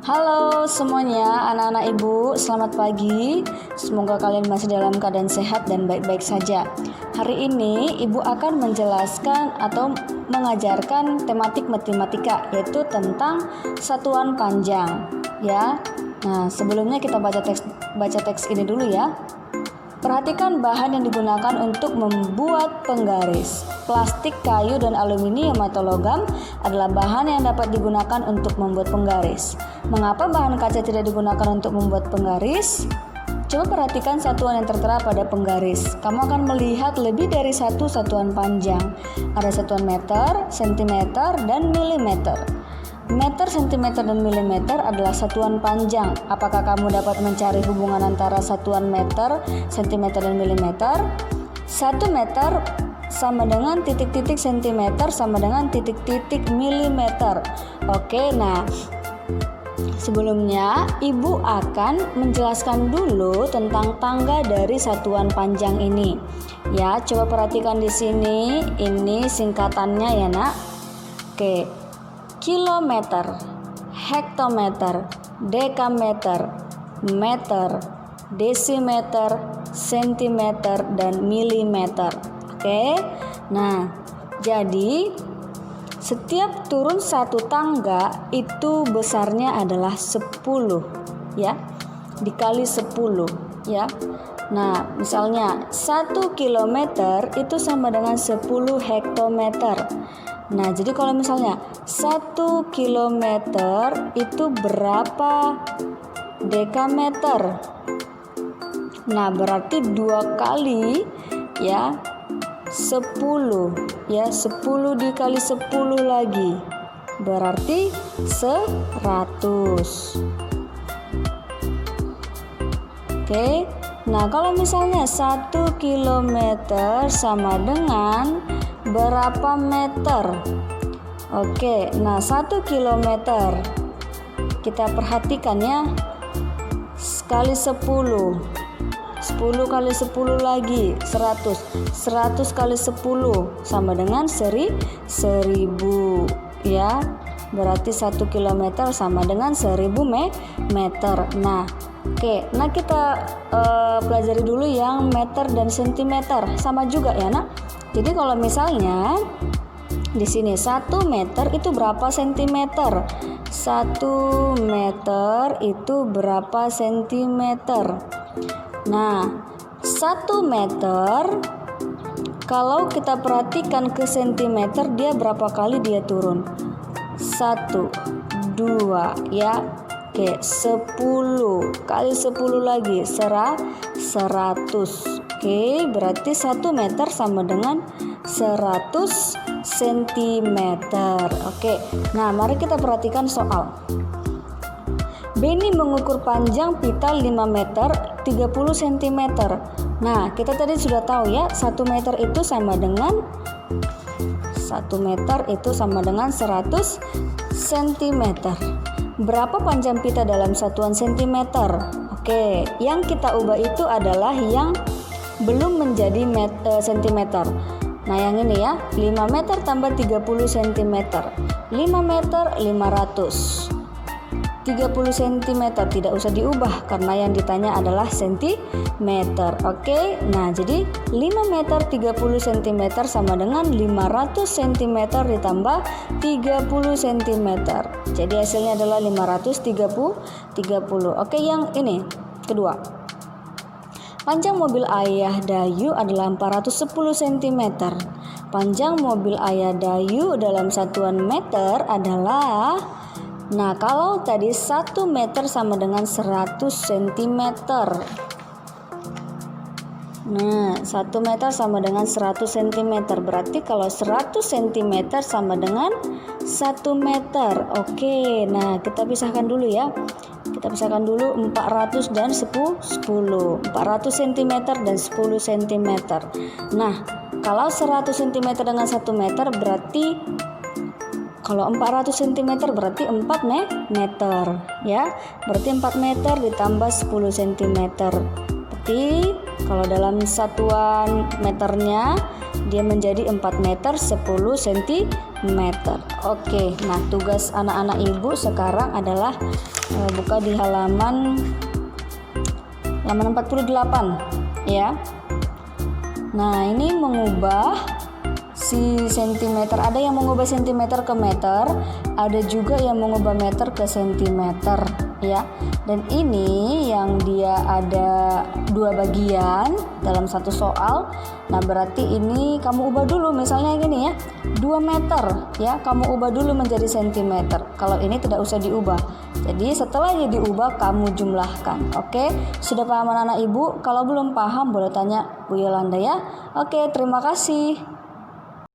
Halo semuanya, anak-anak ibu, selamat pagi. Semoga kalian masih dalam keadaan sehat dan baik-baik saja. Hari ini ibu akan menjelaskan atau mengajarkan tematik matematika, yaitu tentang satuan panjang, ya. Nah, sebelumnya kita baca teks ini dulu ya. Perhatikan bahan yang digunakan untuk membuat penggaris. Plastik, kayu, dan aluminium atau logam adalah bahan yang dapat digunakan untuk membuat penggaris. Mengapa bahan kaca tidak digunakan untuk membuat penggaris? Coba perhatikan satuan yang tertera pada penggaris. Kamu akan melihat lebih dari satu satuan panjang. Ada satuan meter, sentimeter, dan milimeter. Meter, sentimeter, dan milimeter adalah satuan panjang. Apakah kamu dapat mencari hubungan antara satuan meter, sentimeter, dan milimeter? 1 meter sama dengan titik-titik sentimeter sama dengan titik-titik milimeter. Oke, nah sebelumnya ibu akan menjelaskan dulu tentang tangga dari satuan panjang ini. Ya, coba perhatikan di sini. Ini singkatannya ya, Nak. Oke. Kilometer, hektometer, dekameter, meter, desimeter, sentimeter, dan milimeter. Oke. Nah, jadi setiap turun satu tangga itu besarnya adalah 10 ya. Dikali 10 ya. Nah, misalnya 1 kilometer itu sama dengan 10 hektometer. Nah, jadi kalau misalnya 1 kilometer itu berapa dekameter? Nah, berarti 2 kali ya 10 ya, 10 dikali 10 lagi berarti 100. Oke. Nah, kalau misalnya 1 kilometer sama dengan berapa meter? Oke, nah 1 kilometer kita perhatikan ya, sekali 10 kali 10 lagi 100 kali 10 sama dengan 1000 ya, berarti 1 kilometer sama dengan 1000 meter. Nah, oke, nah kita pelajari dulu yang meter dan sentimeter, sama juga ya, Nak. Jadi kalau misalnya di sini 1 meter itu berapa sentimeter? 1 meter itu berapa sentimeter? Nah, 1 meter kalau kita perhatikan ke sentimeter, dia berapa kali dia turun? 1, 2 ya. Oke, 10 kali 10 lagi 100. Oke, berarti 1 meter sama dengan 100 cm. Oke, nah mari kita perhatikan soal. Benny mengukur panjang pita 5 meter 30 cm. Nah, kita tadi sudah tahu ya, 1 meter itu sama dengan 100 cm. Berapa panjang pita dalam satuan sentimeter? Oke, yang kita ubah itu adalah yang belum menjadi sentimeter. Nah, yang ini ya, 5 meter tambah 30 cm. 5 meter 500. 30 cm tidak usah diubah karena yang ditanya adalah sentimeter. Oke, nah jadi 5 meter 30 cm sama dengan 500 cm ditambah 30 cm. Jadi hasilnya adalah 530. Oke, yang ini kedua. Panjang mobil ayah Dayu adalah 410 cm. Panjang mobil ayah Dayu dalam satuan meter adalah, nah kalau tadi 1 meter sama dengan 100 cm. Nah, 1 meter sama dengan 100 cm. Berarti kalau 100 cm sama dengan 1 meter. Oke, nah kita pisahkan dulu ya. Kita pisahkan dulu 400 dan 10. 400 cm dan 10 cm. Nah, kalau 100 cm dengan 1 meter berarti, kalau 400 cm berarti 4 meter ya. Berarti 4 meter ditambah 10 cm. Berarti kalau dalam satuan meternya dia menjadi 4 meter 10 cm. Oke, nah tugas anak-anak ibu sekarang adalah buka di halaman 48 ya. Nah, ini mengubah si sentimeter, ada yang mengubah sentimeter ke meter, ada juga yang mengubah meter ke sentimeter ya. Dan ini yang dia ada 2 bagian dalam satu soal. Nah, berarti ini kamu ubah dulu, misalnya gini ya, 2 meter ya, kamu ubah dulu menjadi sentimeter. Kalau ini tidak usah diubah. Jadi setelah ini diubah, kamu jumlahkan. Oke, sudah paham anak-anak ibu? Kalau belum paham boleh tanya Bu Yolanda ya. Oke, terima kasih.